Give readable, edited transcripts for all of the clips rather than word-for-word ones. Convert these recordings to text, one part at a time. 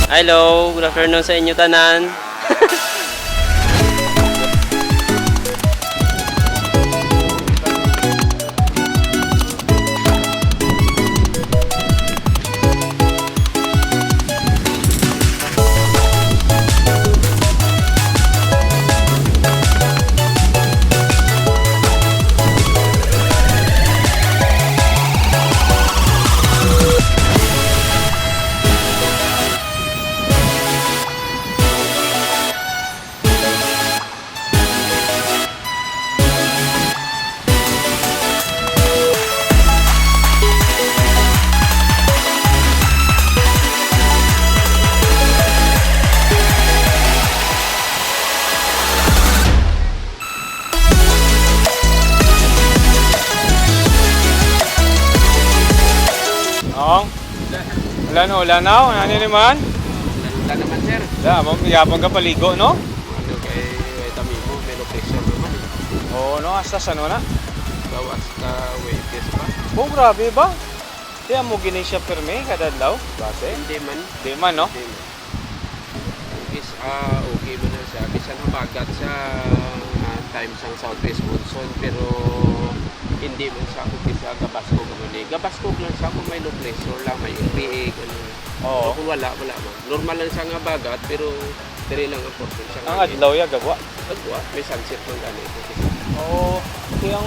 Hello, good afternoon sa inyo tanan. Wala na. Ano naman? Wala naman sir. Yapang ka paligo, no? Ano kay Tamimo, may location naman. Oo, no? Hasta sa ano na? Bawas ka wages pa. Oh, grabe ba? Di mo gini siya perme kada adlaw? Base? Hindi man. Di man, no? Hindi man. Is, okay mo na siya. Bisan humagat sa time sang southwest monsoon pero hindi man siya ako sa Gabaskog naman eh. Gabaskog lang siya kung may low pressure lang, may riig, ano. Oo. Kung wala man. Normal lang siya nga bagat pero dire lang ang portion siya. Ang adlaw ya gagwa. Agwa, may sunset man ganito. Oo. Kaya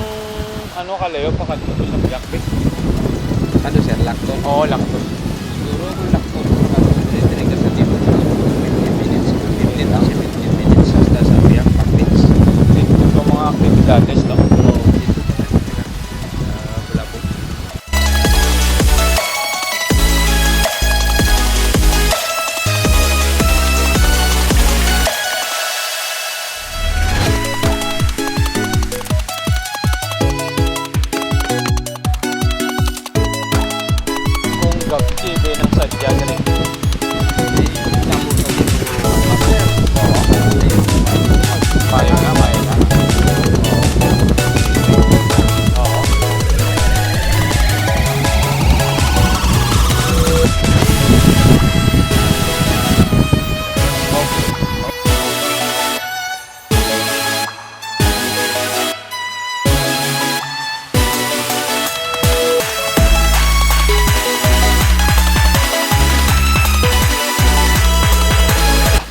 ano kalayo pa kadto sa Blackbeard? Ano sir, Lacton? Oo, lakto. Siguro kung Lacton, dire ka sa tipo 15 minutes, 15 to 17 minutes hasta sa Biak Package. Ito mga aktibidades, no? Oo, dito pa lang sila. Bulabog. Kung gab-TV ng sadya na rin. Payo na, payo na. Oo.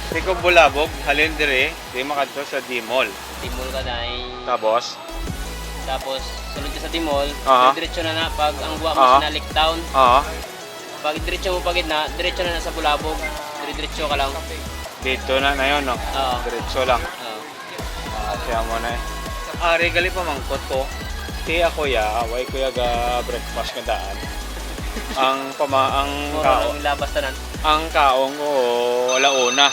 Ikaw bulabog, halin dire, di makadto sa D-Mall. Timol ka na Tapos, Tapos, sunod ka sa Timol. Aha. Diretso na pag ang buwa mo Aha. sa Nalik Town. oo, Pag diretso mo pagid na, diretso na sa Bulabog. Diretso ka lang. dito na yun, no? Oo. Diretso lang. Oo. Kaya mo na eh. Regali pa mangkot ko. Ti ako ya, away ko ya ga breakfast nga daan. Ang Mura kaong, lang labas tanan. ang kaong ko wala una.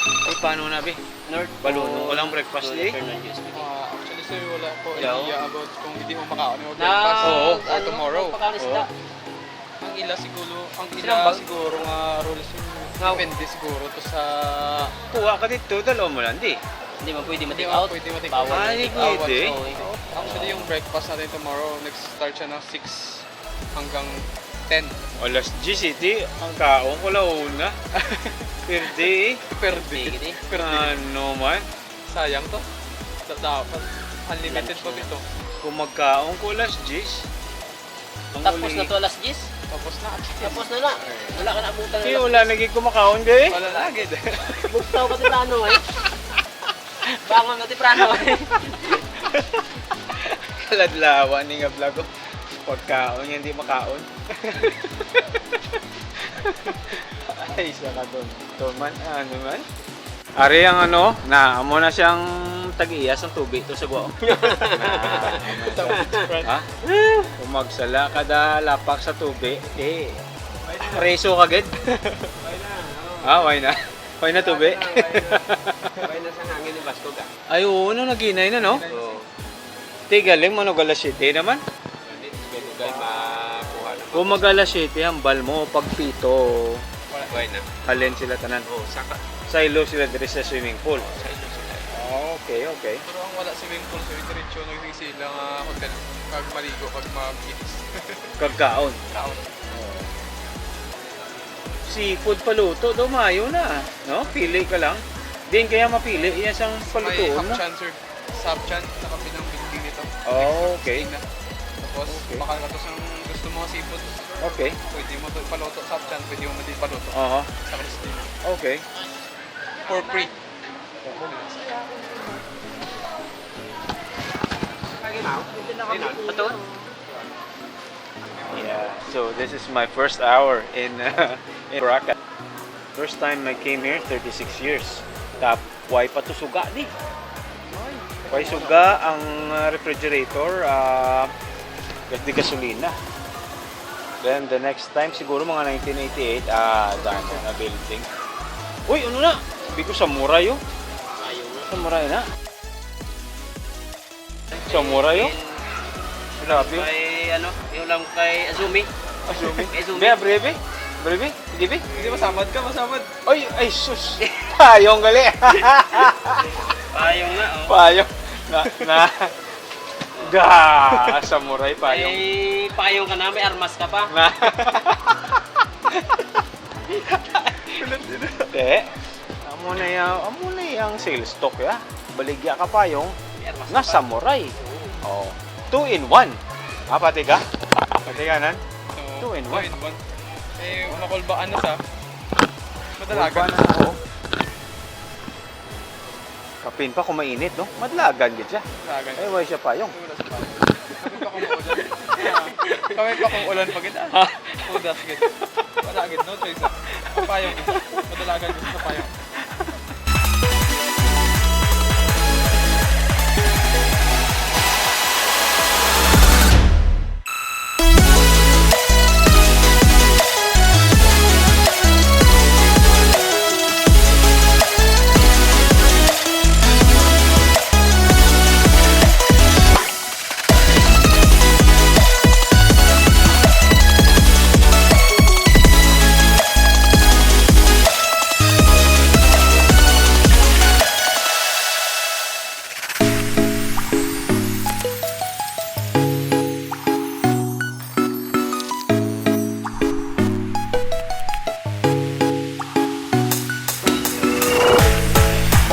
Ay, paano na, be? North. Balunong walang breakfast, eh? Actually sir, wala po Hello? idea about kung hindi mo makaon mo Na, breakfast Oo. or tomorrow. Pagkanisda. Ang ila siguro, Silang bag- siguro nga rules yung Nga- depende siguro to sa Kuha ka dito, dalawa mo lang, di. Hindi mo pwede Hindi ma-take mo out. pwede ma-take Bawal out. Ay, ma-take out. pwede. Oo, actually yung breakfast natin tomorrow, nag-start siya ng 6 hanggang 10 Alas 10, di. Ang kaong wala una. Pwede, per Sige, day. di. Per day. ano man. Sayang to. Dapat unlimited Lunch pa na. ito. Kung magkaong ko alas 10. Ang Tapos huling- na to alas 10. Tapos na. Tapos na na. Wala ka na abutan Di, na. wala naging kumakaon, di. Wala lagi. Buktaw ka tiprano eh. Bangon ka tiprano eh. Kaladlawa ni nga vlog ko. Pagkaon, hindi makaon. Ay, isa ka doon. Ito man, ano man. Ari ang ano, na amo na siyang tag-iyas ng tubig to sa guwao. Ha? Kung magsala kada lapak sa tubig, eh, preso kagad. Why na? Why na tubig? Kaya na sa hangin ni Vasco ka. Ay, oo, no, naginay na, no? Oo. Tigaling, Manogala City naman. Ganun makuha na. Kung mag-alas 7, hambal mo, pag pito, Buhay na. halin sila tanan. Oo, saka. Silo sila dire sa swimming pool. Sa ilo sila. Okay, okay. Pero ang wala swimming pool, so diretso nang sila nga hotel. Pag maligo, pag mag-itis. Kagkaon. Kaon. seafood paluto, dumayo na. No? Pili ka lang. Din kaya mapili, yan siyang May palutoon na. Hapchan, sir. Sa Hapchan, sa kabilang building nito. Oh, okay. Tingnan. Tapos, Okay. baka katos ang gusto mo seafood. Okay. Pwede mo ito paluto sa Hapchan, pwede mo din paluto Oo. sa Christina. Okay. For free. Yeah. So this is my first hour in Boracay. First time I came here, 36 years. Tap, why pa to suga di? Why suga ang refrigerator, gas di gasolina. Then the next time siguro mga 1988, dami na building. Uy, ano na? Sabi ko samurai oh. Samurai na. Samurai oh. Grabe. Kay ano, yung lang kay Azumi. Azumi. Azumi. Bea, breve. Breve. Gibi. Hindi, masamad ka, masamad. Ay, sus. Payong gali. Payong nga, oh. Payong. Samurai payong. May payong ka na, may armas ka pa. Na. Te. Amo na yung sales stock ya. Baligya ka payong. May armas Nga ka pa. samurai. Oh. 2 in 1. Pati ka? Pati ka nan? So, 2 in 1. Eh, makulbaan na sa madalagan. na ako. Kapin pa kung mainit, no? Madlagan gid siya. Madalagan. Ay, why siya payong? Wala sa payong. Kami pa kung ulan pag ito. Udas gid. Wala gid, no choice. Payong. Madalagan gid sa payong.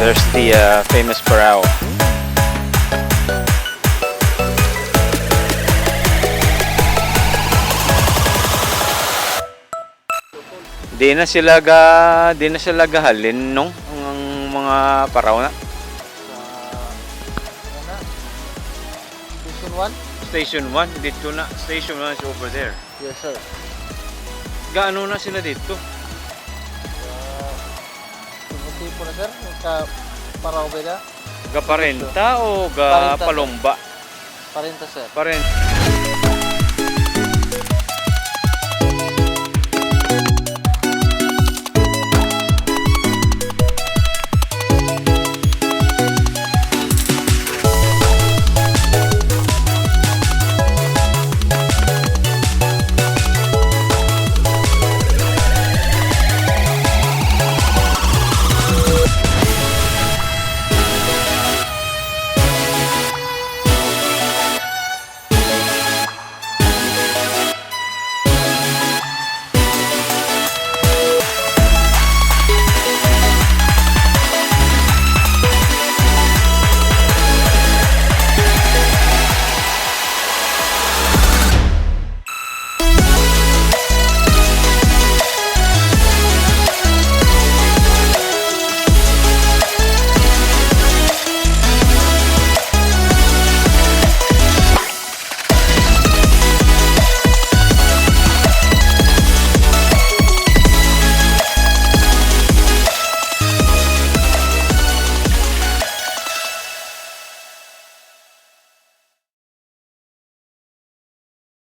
There's the famous parao. Di na sila gahalin nung ang mga parao na. Station 1? Station 1 dito na. Station 1 is over there. Yes, sir. Gaano na sila dito? Tipo na, sir. Ka Paraw ba na? Ga Parenta o ga Parenta. Palomba? Parinta, sir. Parenta.